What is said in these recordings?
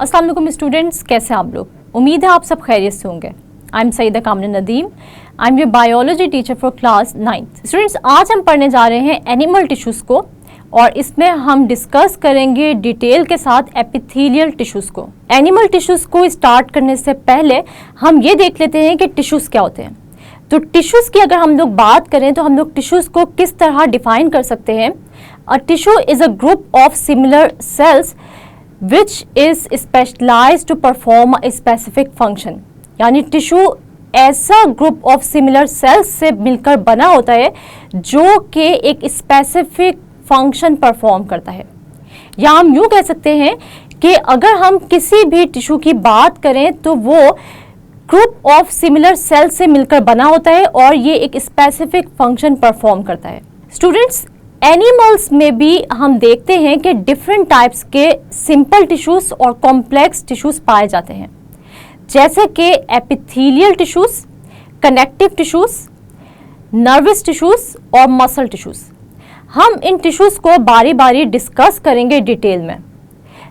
अस्सलाम वालेकुम स्टूडेंट्स, कैसे हैं आप लोग? उम्मीद है आप सब खैरियत से होंगे। आई एम सईदा कामना Nadeem, I am your biology teacher for class 9th। Students, आज हम पढ़ने जा रहे हैं एनिमल टिश्यूज़ को और इसमें हम डिस्कस करेंगे डिटेल के साथ एपिथेलियल टिश्यूज़ को। एनिमल टिश्यूज़ को स्टार्ट करने से पहले हम ये देख लेते हैं कि टिश्यूज़ क्या होते हैं। तो टिश्यूज़ की अगर हम लोग बात करें तो हम लोग टिश्यूज़ को किस तरह डिफाइन कर सकते हैं। A tissue is a group of similar sales which is specialized to perform a specific function। यानी टिश्यू ऐसा ग्रुप ऑफ सिमिलर सेल्स से मिलकर बना होता है जो कि एक स्पेसिफिक फंक्शन परफॉर्म करता है। या हम यूँ कह सकते हैं कि अगर हम किसी भी टिश्यू की बात करें तो वो ग्रुप ऑफ सिमिलर सेल्स से मिलकर बना होता है और ये एक स्पेसिफिक फंक्शन परफॉर्म करता है। स्टूडेंट्स, एनिमल्स में भी हम देखते हैं कि डिफरेंट टाइप्स के सिंपल टिश्यूज़ और कॉम्प्लेक्स टिश्यूज़ पाए जाते हैं, जैसे कि epithelial tissues, connective tissues, nervous tissues और मसल टिश्यूज़। हम इन टिश्यूज़ को बारी बारी डिस्कस करेंगे डिटेल में,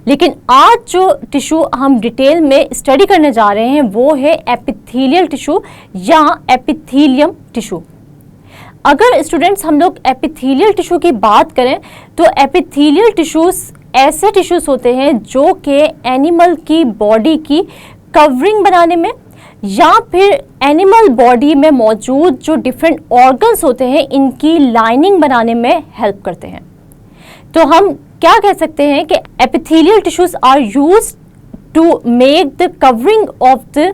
लेकिन आज जो टिश्यू हम डिटेल में स्टडी करने जा रहे हैं वो है एपिथेलियल टिश्यू या एपिथेलियम टिश्यू। अगर स्टूडेंट्स हम लोग एपिथेलियल टिश्यू की बात करें तो एपिथेलियल टिश्यूज़ ऐसे टिश्यूज़ होते हैं जो कि एनिमल की बॉडी की कवरिंग बनाने में या फिर एनिमल बॉडी में मौजूद जो डिफरेंट ऑर्गन्स होते हैं इनकी लाइनिंग बनाने में हेल्प करते हैं। तो हम क्या कह सकते हैं कि epithelial tissues are used to make the covering of the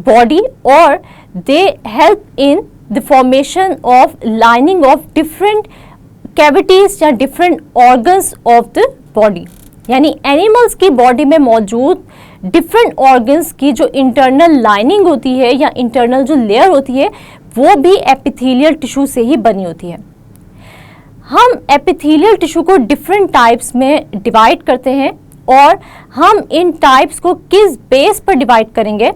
body और they help in the formation of lining of different cavities या different organs of the body। यानी एनिमल्स की बॉडी में मौजूद डिफरेंट ऑर्गन्स की जो इंटरनल लाइनिंग होती है या इंटरनल जो लेयर होती है वो भी एपिथेलियल टिश्यू से ही बनी होती है। हम एपिथेलियल टिश्यू को डिफरेंट टाइप्स में डिवाइड करते हैं और हम इन टाइप्स को किस बेस पर डिवाइड करेंगे।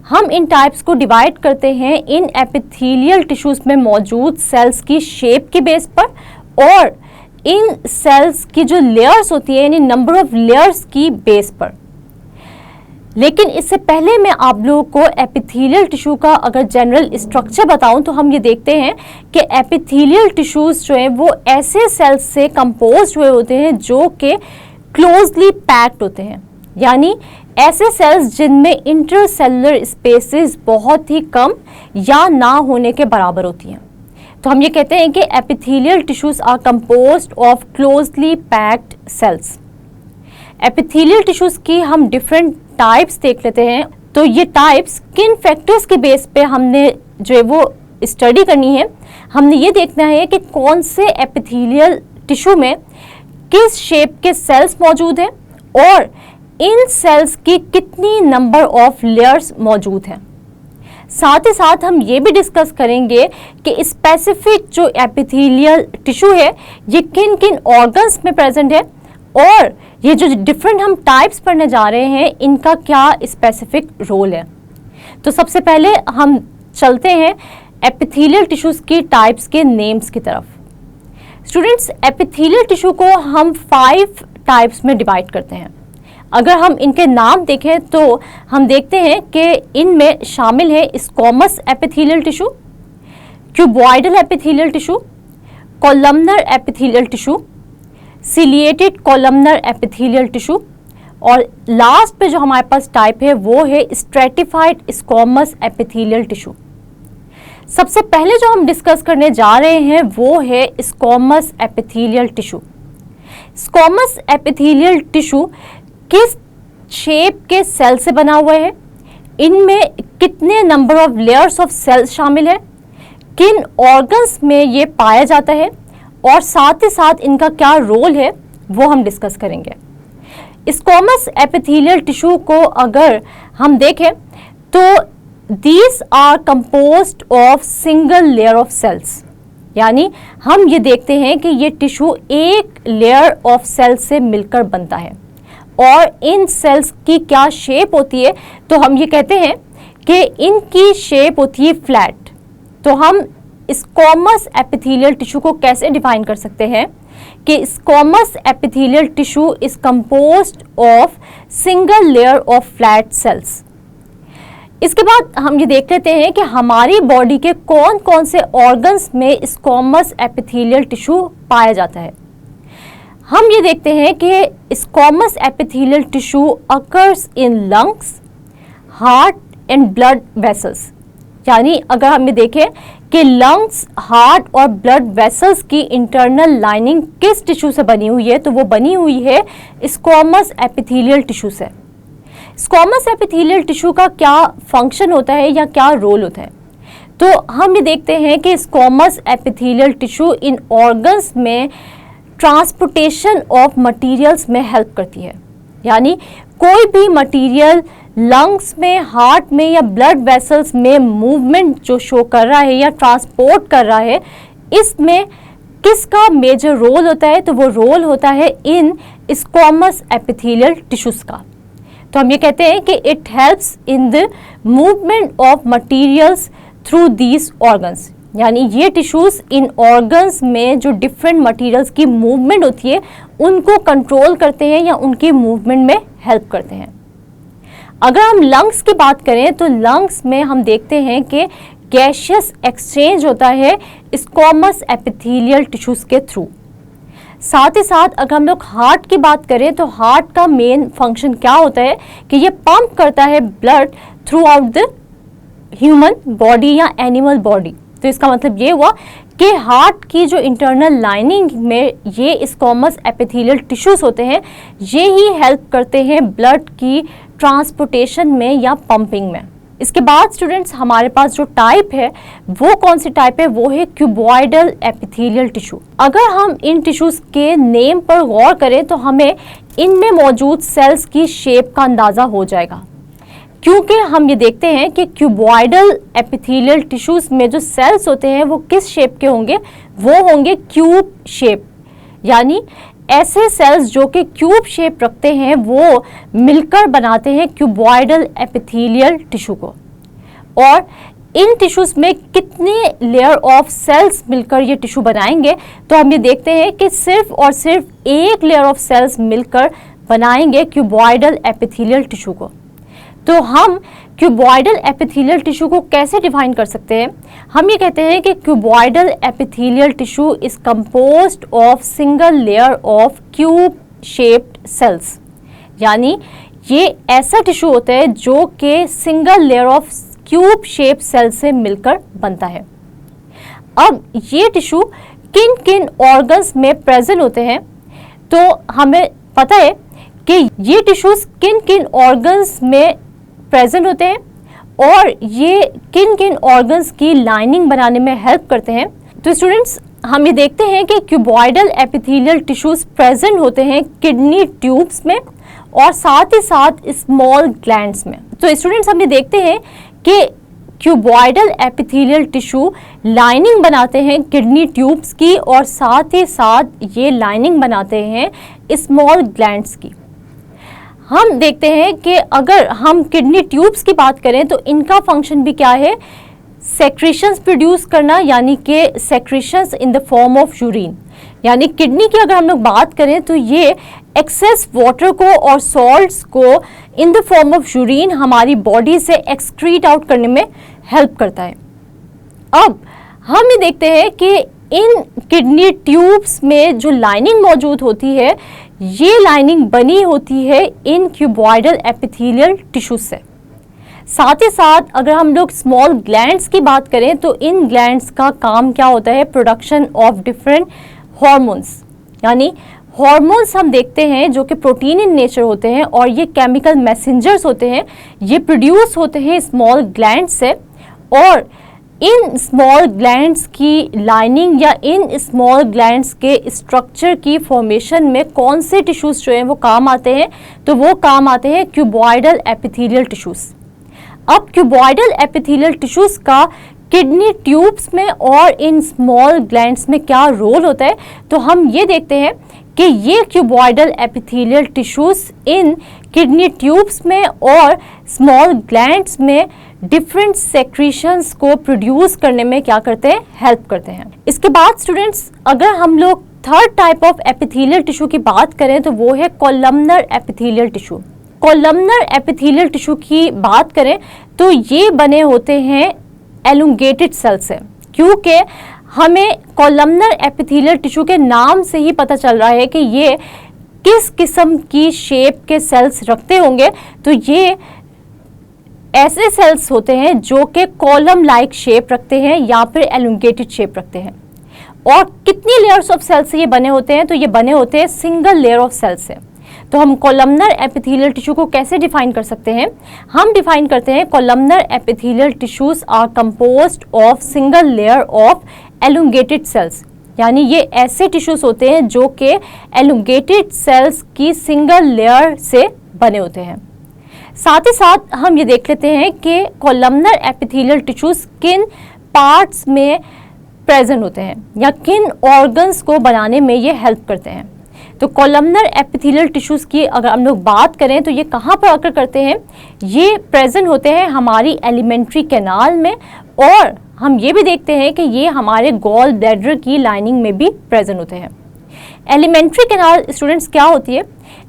हम इन टाइप्स को डिवाइड करते हैं इन एपिथेलियल टिश्यूज़ में मौजूद सेल्स की शेप के बेस पर और इन सेल्स की जो लेयर्स होती है यानी नंबर ऑफ लेयर्स की बेस पर। लेकिन इससे पहले मैं आप लोगों को एपिथेलियल टिश्यू का अगर जनरल स्ट्रक्चर बताऊं तो हम ये देखते हैं कि एपिथेलियल टिश्यूज़ जो हैं वो ऐसे सेल्स से कंपोज हुए होते हैं जो कि क्लोजली पैक्ड होते हैं, यानी ऐसे सेल्स जिनमें इंटरसेलुलर स्पेसेस बहुत ही कम या ना होने के बराबर होती हैं। तो हम ये कहते हैं कि epithelial tissues are composed of closely packed cells. Epithelial tissues की हम डिफरेंट टाइप्स देख लेते हैं। तो ये टाइप्स किन फैक्टर्स के बेस पे हमने जो है वो स्टडी करनी है। हमने ये देखना है कि कौन से एपिथेलियल टिश्यू में किस शेप के सेल्स मौजूद हैं और इन सेल्स की कितनी नंबर ऑफ लेयर्स मौजूद हैं। साथ ही साथ हम ये भी डिस्कस करेंगे कि स्पेसिफिक जो एपिथेलियल टिश्यू है ये किन किन ऑर्गन्स में प्रेजेंट है और ये जो डिफरेंट हम टाइप्स पढ़ने जा रहे हैं इनका क्या स्पेसिफिक रोल है। तो सबसे पहले हम चलते हैं एपिथेलियल टिश्यूज़ की टाइप्स के नेम्स की तरफ। स्टूडेंट्स, एपिथेलियल टिश्यू को हम 5 टाइप्स में डिवाइड करते हैं। अगर हम इनके नाम देखें तो हम देखते हैं कि इनमें शामिल है squamous epithelial tissue, cuboidal epithelial tissue, columnar epithelial tissue, ciliated columnar epithelial tissue और लास्ट पे जो हमारे पास टाइप है वो है स्ट्रेटिफाइड स्क्वैमस एपिथेलियल टिश्यू। सबसे पहले जो हम डिस्कस करने जा रहे हैं वो है squamous epithelial tissue. Squamous epithelial tissue किस शेप के सेल से बना हुआ है, इनमें कितने number of layers of cells शामिल है, किन ऑर्गन्स में ये पाया जाता है और साथ ही साथ इनका क्या रोल है वो हम डिस्कस करेंगे। स्क्वैमस एपिथेलियल टिश्यू को अगर हम देखें तो these are composed of single layer of cells, यानी हम ये देखते हैं कि ये टिश्यू एक लेयर ऑफ सेल्स से मिलकर बनता है और इन सेल्स की क्या शेप होती है तो हम ये कहते हैं कि इनकी शेप होती है फ्लैट। तो हम स्क्वैमस एपिथेलियल टिश्यू को कैसे डिफाइन कर सकते हैं कि squamous epithelial tissue is composed of single layer of flat sales. इसके बाद हम ये देख लेते हैं कि हमारी बॉडी के कौन कौन से ऑर्गन्स में स्क्वामस एपिथेलियल टिश्यू पाया जाता है। हम ये देखते हैं कि squamous epithelial tissue occurs in lungs, heart and blood vessels. यानी अगर हम ये देखें कि लंग्स, हार्ट और ब्लड वेसल्स की इंटरनल लाइनिंग किस टिश्यू से बनी हुई है, तो वो बनी हुई है स्क्वामस एपिथेलियल टिश्यू से। स्क्वामस एपिथेलियल टिश्यू का क्या फंक्शन होता है या क्या रोल होता है, तो हम ये देखते हैं कि squamous epithelial tissue in organs में ट्रांसपोर्टेशन ऑफ मटेरियल्स में हेल्प करती है। यानी कोई भी मटेरियल लंग्स में, हार्ट में या ब्लड वेसल्स में मूवमेंट जो शो कर रहा है या ट्रांसपोर्ट कर रहा है, इसमें किसका मेजर रोल होता है, तो वो रोल होता है इन स्क्वामस एपिथेलियल टिश्यूज का। तो हम ये कहते हैं कि it helps in the movement of materials through these organs. यानी ये टिश्यूज इन ऑर्गन्स में जो डिफरेंट मटेरियल्स की मूवमेंट होती है उनको कंट्रोल करते हैं या उनकी मूवमेंट में हेल्प करते हैं। अगर हम लंग्स की बात करें तो लंग्स में हम देखते हैं कि गैसियस एक्सचेंज होता है स्क्वामस एपिथेलियल टिश्यूज के थ्रू। साथ ही साथ अगर हम लोग हार्ट की बात करें तो हार्ट का मेन फंक्शन क्या होता है कि ये पंप करता है blood through out the human body या एनिमल बॉडी। तो इसका मतलब ये हुआ कि हार्ट की जो इंटरनल लाइनिंग में ये स्क्वामस एपिथेलियल टिश्यूज होते हैं, ये ही हेल्प करते हैं ब्लड की ट्रांसपोर्टेशन में या पंपिंग में। इसके बाद स्टूडेंट्स हमारे पास जो टाइप है वो कौन सी टाइप है, वो है क्यूबॉइडल एपिथेलियल टिश्यू। अगर हम इन टिश्यूज के नेम पर गौर करें तो हमें इनमें मौजूद सेल्स की शेप का अंदाज़ा हो जाएगा, क्योंकि हम ये देखते हैं कि क्यूबॉइडल एपिथेलियल टिश्यूज में जो सेल्स होते हैं वो किस शेप के होंगे, वो होंगे क्यूब शेप। यानी ऐसे सेल्स जो कि क्यूब शेप रखते हैं वो मिलकर बनाते हैं क्यूबॉइडल एपिथेलियल टिश्यू को। और इन टिश्यूज में कितने लेयर ऑफ सेल्स मिलकर ये टिश्यू बनाएंगे, तो हम ये देखते हैं कि सिर्फ और सिर्फ एक लेयर ऑफ सेल्स मिलकर बनाएंगे क्यूबॉइडल एपिथेलियल टिश्यू को। तो हम क्यूबॉइडल एपिथेलियल टिश्यू को कैसे डिफाइन कर सकते हैं, हम ये कहते हैं कि cuboidal epithelial tissue is composed of single layer of cube shaped cells. यानी ये ऐसा टिश्यू होता है जो कि single layer of cube shape cell से मिलकर बनता है। अब ये टिश्यू किन किन ऑर्गन्स में प्रेजेंट होते हैं, तो हमें पता है कि ये टिश्यूज किन किन ऑर्गन्स में प्रेजेंट होते हैं और ये किन किन ऑर्गन्स की लाइनिंग बनाने में हेल्प करते हैं। तो स्टूडेंट्स हम ये देखते हैं कि क्यूबॉइडल एपिथेलियल टिश्यूज प्रेजेंट होते हैं किडनी ट्यूब्स में और साथ ही साथ स्मॉल ग्लैंड्स में। तो स्टूडेंट्स हम ये देखते हैं कि क्यूबॉइडल एपिथेलियल टिश्यू लाइनिंग बनाते हैं किडनी ट्यूब्स की और साथ ही साथ ये लाइनिंग बनाते हैं स्मॉल ग्लैंड्स की। हम देखते हैं कि अगर हम किडनी ट्यूब्स की बात करें तो इनका फंक्शन भी क्या है, सेक्रेशंस प्रोड्यूस करना, यानी कि secretions in the form of urine. यानी किडनी की अगर हम लोग बात करें तो ये एक्सेस वाटर को और सॉल्ट्स को in the form of urine हमारी बॉडी से एक्सक्रीट आउट करने में हेल्प करता है। अब हम ये देखते हैं कि इन किडनी ट्यूब्स में जो लाइनिंग मौजूद होती है, ये लाइनिंग बनी होती है इन क्यूबॉइडल एपिथेलियल टिश्यूज से। साथ ही साथ अगर हम लोग स्मॉल ग्लैंड्स की बात करें तो इन ग्लैंड्स का काम क्या होता है, प्रोडक्शन ऑफ डिफरेंट हॉर्मोन्स। यानी हॉर्मोन्स हम देखते हैं जो कि प्रोटीन इन नेचर होते हैं और ये केमिकल मैसेंजर्स होते हैं, ये प्रोड्यूस होते हैं स्मॉल ग्लैंड से। और इन स्मॉल ग्लैंड्स की लाइनिंग या इन स्मॉल ग्लैंड्स के स्ट्रक्चर की फॉर्मेशन में कौन से टिश्यूज जो हैं वो काम आते हैं, तो वो काम आते हैं क्यूबॉइडल एपिथेलियल टिश्यूज। अब क्यूबॉइडल एपिथेलियल टिश्यूज का किडनी ट्यूब्स में और इन स्मॉल ग्लैंड्स में क्या रोल होता है, तो हम ये देखते हैं कि ये क्यूबॉइडल एपिथेलियल टिश्यूज इन किडनी ट्यूब्स में और स्मॉल ग्लैंड्स में डिफरेंट सेक्रीशंस को प्रोड्यूस करने में क्या करते हैं, हेल्प करते हैं। इसके बाद स्टूडेंट्स अगर हम लोग third type of epithelial tissue की बात करें तो वो है columnar epithelial tissue. Columnar epithelial tissue की बात करें तो ये बने होते हैं एलुंगेटेड सेल से, क्योंकि हमें कॉलमनर एपिथेलियल टिश्यू के नाम से ही पता चल रहा है कि ये किस किस्म की शेप के सेल्स रखते होंगे। तो ये ऐसे सेल्स होते हैं जो कि कॉलम लाइक शेप रखते हैं या फिर एलुंगेटेड शेप रखते हैं। और कितनी लेयर्स ऑफ सेल्स से ये बने होते हैं? तो ये बने होते हैं सिंगल लेयर ऑफ सेल्स से। तो हम कॉलमनर एपिथेलियल टिश्यू को कैसे डिफाइन कर सकते हैं? हम डिफाइन करते हैं columnar epithelial tissues are composed of single layer of elongated cells, यानी ये ऐसे टिश्यूज होते हैं जो कि एलुंगेटेड सेल्स की सिंगल लेयर से बने होते हैं। साथ ही साथ हम ये देख लेते हैं कि कॉलमनर एपिथेलियल टिश्यूज किन पार्ट्स में प्रेजेंट होते हैं या किन ऑर्गन्स को बनाने में ये हेल्प करते हैं। तो कॉलमनर एपिथेलियल टिश्यूज की अगर हम लोग बात करें तो ये कहाँ पर आकर करते हैं? ये प्रेजेंट होते हैं हमारी एलिमेंट्री कैनाल में, और हम ये भी देखते हैं कि ये हमारे गॉल ब्लैडर की लाइनिंग में भी प्रेजेंट होते हैं। एलिमेंट्री कैनाल स्टूडेंट्स क्या होती है?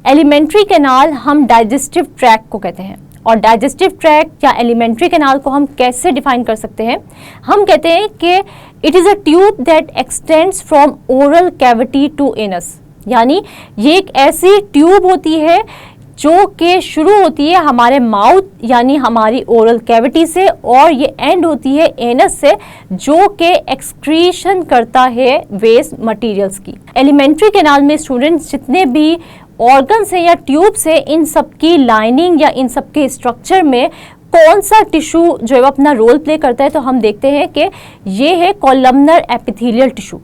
एलिमेंट्री कैनाल हम डाइजेस्टिव ट्रैक्ट को कहते हैं, और डाइजेस्टिव ट्रैक्ट या एलिमेंट्री कैनाल को हम कैसे डिफाइन कर सकते हैं? हम कहते हैं कि it is a tube that extends from oral cavity to anus, यानी ये एक ऐसी ट्यूब होती है जो कि शुरू होती है हमारे माउथ यानी हमारी ओरल कैविटी से, और ये एंड होती है एनस से जो कि एक्सक्रीशन करता है वेस्ट मटेरियल्स की। एलिमेंट्री कैनाल में स्टूडेंट्स जितने भी ऑर्गन्स हैं या ट्यूब्स हैं, इन सब की लाइनिंग या इन सब के स्ट्रक्चर में कौन सा टिश्यू जो है अपना रोल प्ले करता है? तो हम देखते हैं कि ये है कॉलमनर एपिथेलियल टिश्यू।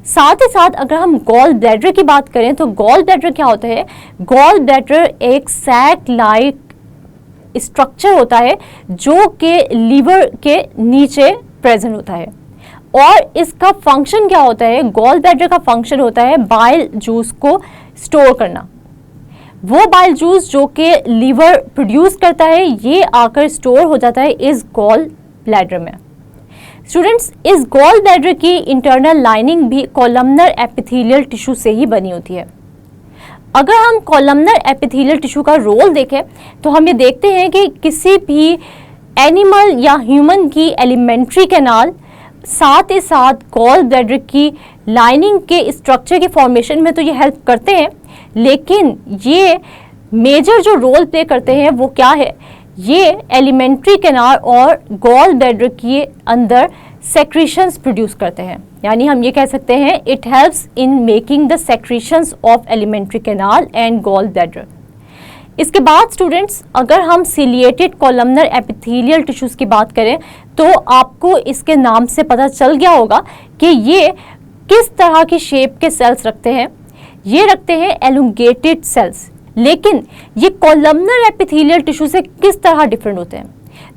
साथ ही साथ अगर हम गॉल ब्लैडर की बात करें तो गॉल ब्लैडर क्या होता है? गॉल ब्लैडर एक सैक लाइक स्ट्रक्चर होता है जो कि लीवर के नीचे प्रेजेंट होता है, और इसका फंक्शन क्या होता है? गॉल ब्लैडर का फंक्शन होता है बाइल जूस को स्टोर करना। वो बाइल जूस जो कि लीवर प्रोड्यूस करता है, ये आकर स्टोर हो जाता है इस गॉल ब्लैडर में। स्टूडेंट्स, इस गॉल ब्लैडर की इंटरनल लाइनिंग भी कॉलमनर एपिथेलियल टिश्यू से ही बनी होती है। अगर हम कॉलमनर एपिथेलियल टिश्यू का रोल देखें तो हम ये देखते हैं कि किसी भी एनिमल या ह्यूमन की एलिमेंट्री कैनाल साथ ही साथ गॉल ब्लैडर की लाइनिंग के स्ट्रक्चर के फॉर्मेशन में तो ये हेल्प करते हैं, लेकिन ये मेजर जो रोल प्ले करते हैं वो क्या है? ये एलिमेंट्री कैनाल और गॉल ब्लैडर के अंदर सेक्रीशंस प्रोड्यूस करते हैं, यानी हम ये कह सकते हैं it helps in making the secretions of alimentary canal and gall bladder. इसके बाद स्टूडेंट्स अगर हम सिलिएटेड कॉलमनर एपिथेलियल टिश्यूज की बात करें तो आपको इसके नाम से पता चल गया होगा कि ये किस तरह की शेप के सेल्स रखते हैं। ये रखते हैं एलुंगेटेड सेल्स, लेकिन ये कॉलमनर एपिथेलियल टिश्यू से किस तरह डिफरेंट होते हैं?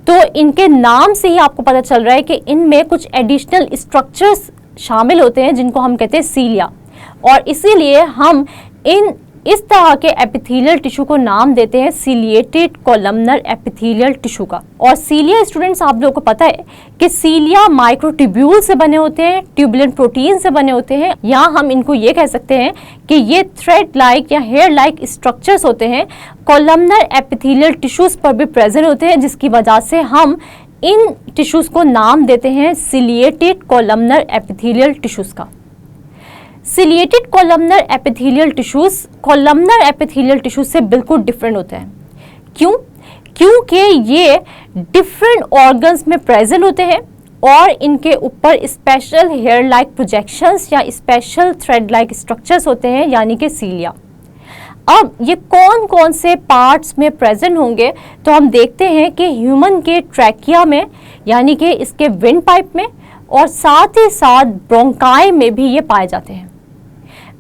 तो इनके नाम से ही आपको पता चल रहा है कि इनमें कुछ एडिशनल स्ट्रक्चर्स शामिल होते हैं जिनको हम कहते हैं सीलिया, और इसीलिए हम इस तरह के एपिथेलियल टिश्यू को नाम देते हैं सिलिएटेड कॉलमनर एपिथेलियल टिश्यू का। और सीलिया स्टूडेंट्स आप लोगों को पता है कि सीलिया माइक्रोट्यूब्यूल से बने होते हैं, ट्यूबुलेंट प्रोटीन से बने होते हैं, या हम इनको ये कह सकते हैं कि ये थ्रेड लाइक या हेयर लाइक स्ट्रक्चर्स होते हैं, कॉलमनर एपिथेलियल टिश्यूज पर भी प्रेजेंट होते हैं, जिसकी वजह से हम इन टिश्यूज को नाम देते हैं सिलिएटेड कॉलमनर एपिथेलियल टिश्यूज का। Ciliated columnar epithelial tissues columnar epithelial tissues से बिल्कुल डिफरेंट होते हैं। क्यों? क्योंकि ये डिफरेंट ऑर्गन्स में प्रेजेंट होते हैं और इनके ऊपर स्पेशल हेयर लाइक प्रोजेक्शंस या स्पेशल थ्रेड लाइक स्ट्रक्चर्स होते हैं, यानी कि सीलिया। अब ये कौन कौन से पार्ट्स में प्रेजेंट होंगे? तो हम देखते हैं कि ह्यूमन के ट्रैकिया में, यानी कि इसके विंड पाइप में, और साथ ही साथ ब्रोंकाई में भी ये पाए जाते हैं।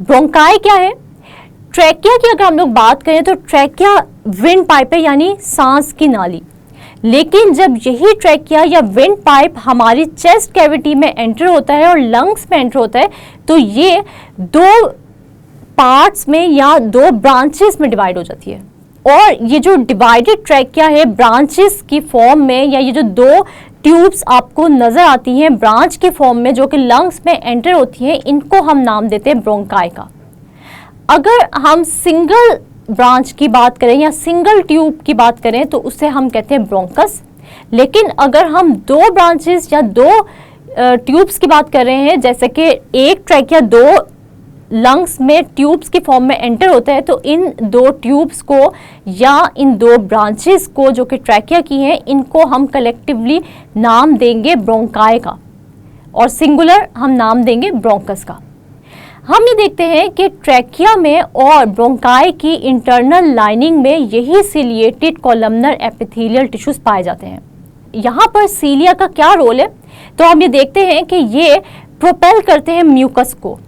ब्रोंकाई क्या है? ट्रैकिया की अगर हम लोग बात करें तो ट्रैकिया विंड पाइप है, यानी सांस की नाली। लेकिन जब यही ट्रैकिया या विंड पाइप हमारी चेस्ट कैविटी में एंटर होता है और लंग्स में एंटर होता है, तो ये दो पार्ट्स में या दो ब्रांचेस में डिवाइड हो जाती है। और ये जो डिवाइडेड ट्रैकिया है ब्रांचेस की फॉर्म में, या ये जो दो ट्यूब्स आपको नजर आती हैं ब्रांच के फॉर्म में जो कि लंग्स में एंटर होती हैं, इनको हम नाम देते हैं ब्रोंकाई का। अगर हम सिंगल ब्रांच की बात करें या सिंगल ट्यूब की बात करें तो उसे हम कहते हैं ब्रोंकस। लेकिन अगर हम दो ब्रांचेस या दो ट्यूब्स की बात कर रहे हैं, जैसे कि एक ट्रैकिया दो लंग्स में ट्यूब्स के फॉर्म में एंटर होता है, तो इन दो ट्यूब्स को या इन दो ब्रांचेस को जो कि ट्रैकिया की हैं, इनको हम कलेक्टिवली नाम देंगे ब्रोंकाई का और सिंगुलर हम नाम देंगे ब्रोंकस का। हम ये देखते हैं कि ट्रैकिया में और ब्रोंकाई की इंटरनल लाइनिंग में यही सिलिएटेड कॉलमनर एपिथेलियल टिश्यूज पाए जाते हैं। यहाँ पर सीलिया का क्या रोल है, तो हम ये देखते हैं कि ये प्रोपेल करते हैं म्यूकस को।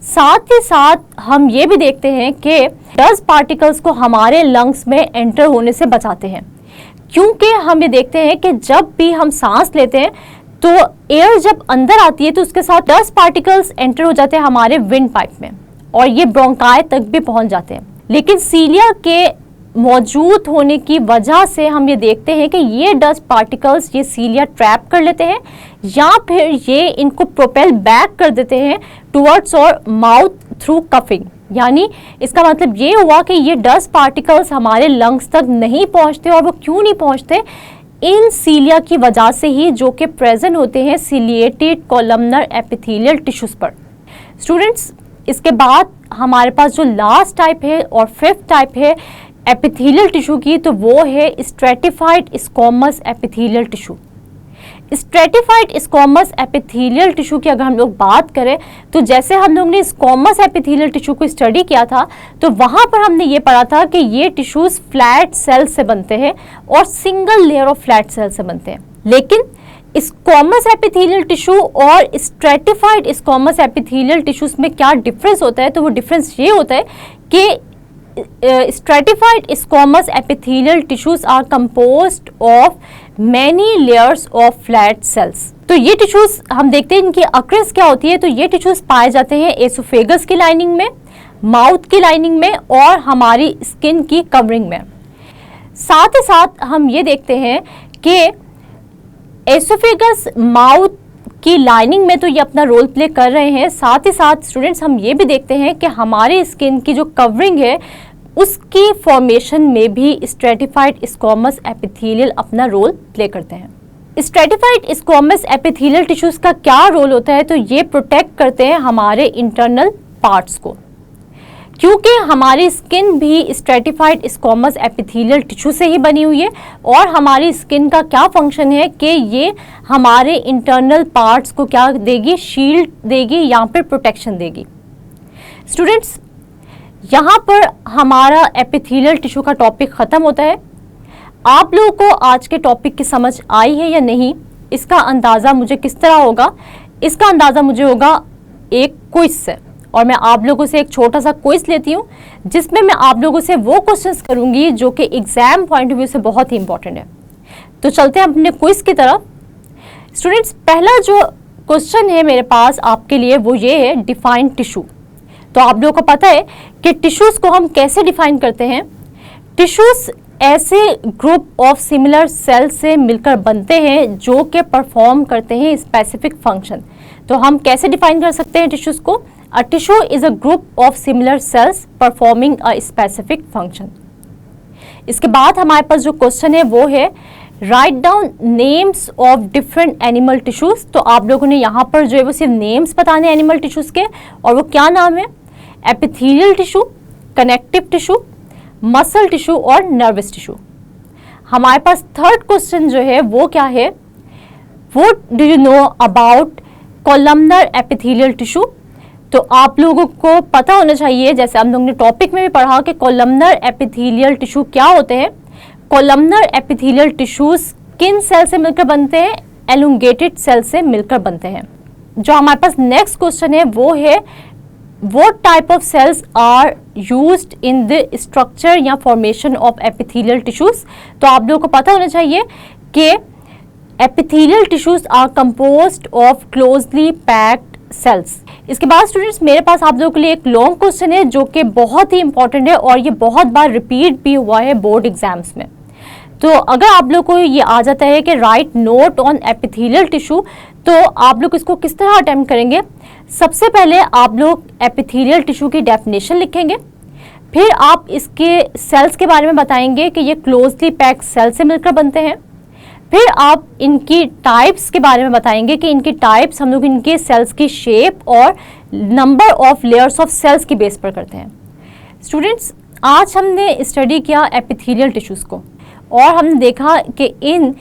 साथ ही साथ हम ये भी देखते हैं कि डस्ट पार्टिकल्स को हमारे लंग्स में एंटर होने से बचाते हैं, क्योंकि हम ये देखते हैं कि जब भी हम सांस लेते हैं तो एयर जब अंदर आती है तो उसके साथ डस्ट पार्टिकल्स एंटर हो जाते हैं हमारे विंड पाइप में और ये ब्रोंकाई तक भी पहुंच जाते हैं। लेकिन सीलिया के मौजूद होने की वजह से हम ये देखते हैं कि ये डस्ट पार्टिकल्स ये सीलिया ट्रैप कर लेते हैं या फिर ये इनको प्रोपेल बैक कर देते हैं टुवर्ड्स और माउथ थ्रू कफिंग। यानी इसका मतलब ये हुआ कि ये डस्ट पार्टिकल्स हमारे लंग्स तक नहीं पहुंचते, और वो क्यों नहीं पहुंचते, इन सीलिया की वजह से ही, जो कि प्रेजेंट होते हैं सिलिएटेड कॉलमनर एपिथेलियल टिश्यूज पर। स्टूडेंट्स, इसके बाद हमारे पास जो लास्ट टाइप है और फिफ्थ टाइप है एपिथेलियल टिश्यू की, तो वो है stratified squamous epithelial tissue. Stratified squamous epithelial tissue की अगर हम लोग बात करें तो जैसे हम लोग ने स्क्वामस एपिथेलियल टिश्यू को स्टडी किया था तो वहाँ पर हमने ये पढ़ा था कि ये टिश्यूज फ्लैट सेल से बनते हैं और single layer of flat cell से बनते हैं। लेकिन स्क्वामस एपिथेलियल टिश्यू और स्ट्रेटिफाइड स्क्वामस एपिथेलियल टिश्यूज में क्या डिफरेंस होता है, तो वो डिफरेंस ये होता है कि stratified squamous epithelial tissues are composed of many layers of flat cells। तो ये टिश्यूज हम देखते हैं इनकी अक्रेंस क्या होती है, तो ये टिश्यूज पाए जाते हैं एसोफेगस की लाइनिंग में, माउथ की लाइनिंग में और हमारी स्किन की कवरिंग में। साथ ही साथ हम ये देखते हैं कि एसोफेगस माउथ की लाइनिंग में तो ये अपना रोल प्ले कर रहे हैं, साथ ही साथ स्टूडेंट्स हम ये भी देखते हैं कि हमारी स्किन की जो कवरिंग है उसकी फॉर्मेशन में भी स्ट्रेटिफाइड स्क्वामस एपिथेलियल अपना रोल प्ले करते हैं। स्ट्रेटिफाइड स्क्वामस एपिथेलियल टिश्यूज का क्या रोल होता है, तो ये प्रोटेक्ट करते हैं हमारे इंटरनल पार्ट्स को, क्योंकि हमारी स्किन भी स्ट्रेटिफाइड स्क्वामस एपिथेलियल टिश्यू से ही बनी हुई है। और हमारी स्किन का क्या फंक्शन है कि ये हमारे इंटरनल पार्ट्स को क्या देगी, शील्ड देगी, यहाँ पे प्रोटेक्शन देगी। स्टूडेंट्स, यहाँ पर हमारा एपिथेलियल टिश्यू का टॉपिक ख़त्म होता है। आप लोगों को आज के टॉपिक की समझ आई है या नहीं, इसका अंदाज़ा मुझे किस तरह होगा, इसका अंदाज़ा मुझे होगा एक क्विज से। और मैं आप लोगों से एक छोटा सा क्विज लेती हूँ जिसमें मैं आप लोगों से वो क्वेश्चंस करूँगी जो कि एग्जाम पॉइंट ऑफ व्यू से बहुत ही इंपॉर्टेंट है। तो चलते हैं अपने क्विज की तरफ। स्टूडेंट्स, पहला जो क्वेश्चन है मेरे पास आपके लिए वो ये है, डिफाइन टिश्यू। तो आप लोगों को पता है कि टिश्यूज को हम कैसे डिफाइन करते हैं। टिश्यूज ऐसे ग्रुप ऑफ सिमिलर सेल से मिलकर बनते हैं जो कि परफॉर्म करते हैं स्पेसिफिक फंक्शन। तो हम कैसे डिफाइन कर सकते हैं टिश्यूज को, a tissue is a group of similar sales performing a specific function. इसके बाद हमारे पास जो क्वेश्चन है वो है, write down names of different animal tissues. तो आप लोगों ने यहाँ पर जो है वो सिर्फ नेम्स बताने एनिमल टिश्यूज के, और वो क्या नाम है, epithelial tissue, connective tissue, muscle tissue और नर्वस टिश्यू। हमारे पास थर्ड क्वेश्चन जो है वो क्या है, what do you know about columnar epithelial tissue. तो आप लोगों को पता होना चाहिए, जैसे हम लोगों ने टॉपिक में भी पढ़ा कि कॉलमनर एपिथेलियल टिश्यू क्या होते हैं। कॉलमनर एपिथेलियल टिश्यूज किन सेल से मिलकर बनते हैं, एलुंगेटेड सेल से मिलकर बनते हैं। जो हमारे पास नेक्स्ट क्वेश्चन है वो है, what type of cells are used in the structure या formation of epithelial tissues। तो आप लोगों को पता होना चाहिए कि epithelial tissues are composed of closely packed cells। इसके बाद स्टूडेंट्स, मेरे पास आप लोगों के लिए एक लॉन्ग क्वेश्चन है जो कि बहुत ही इंपॉर्टेंट है और ये बहुत बार रिपीट भी हुआ है बोर्ड एग्जाम्स में। तो अगर आप लोग को ये आ जाता है कि right note on epithelial tissue, तो आप लोग इसको किस तरह अटेम्प्ट करेंगे? सबसे पहले आप लोग एपिथेलियल टिश्यू की डेफिनेशन लिखेंगे, फिर आप इसके सेल्स के बारे में बताएंगे कि ये क्लोजली पैक्ड सेल से मिलकर बनते हैं, फिर आप इनकी टाइप्स के बारे में बताएंगे कि इनकी टाइप्स हम लोग इनके सेल्स की शेप और number of layers of cells की बेस पर करते हैं। स्टूडेंट्स, आज हमने स्टडी किया एपिथेलियल टिश्यूज़ को और हमने देखा कि in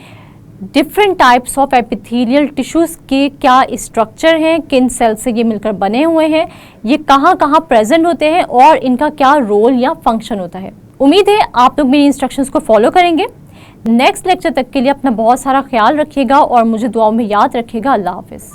different types of epithelial tissues के क्या स्ट्रक्चर हैं, किन सेल से ये मिलकर बने हुए हैं, ये कहाँ कहाँ प्रेजेंट होते हैं और इनका क्या रोल या फंक्शन होता है। उम्मीद है आप लोग मेरी इंस्ट्रक्शंस को फॉलो करेंगे। नेक्स्ट लेक्चर तक के लिए अपना बहुत सारा ख्याल रखिएगा और मुझे दुआओं में याद रखिएगा। अल्लाह हाफिज़।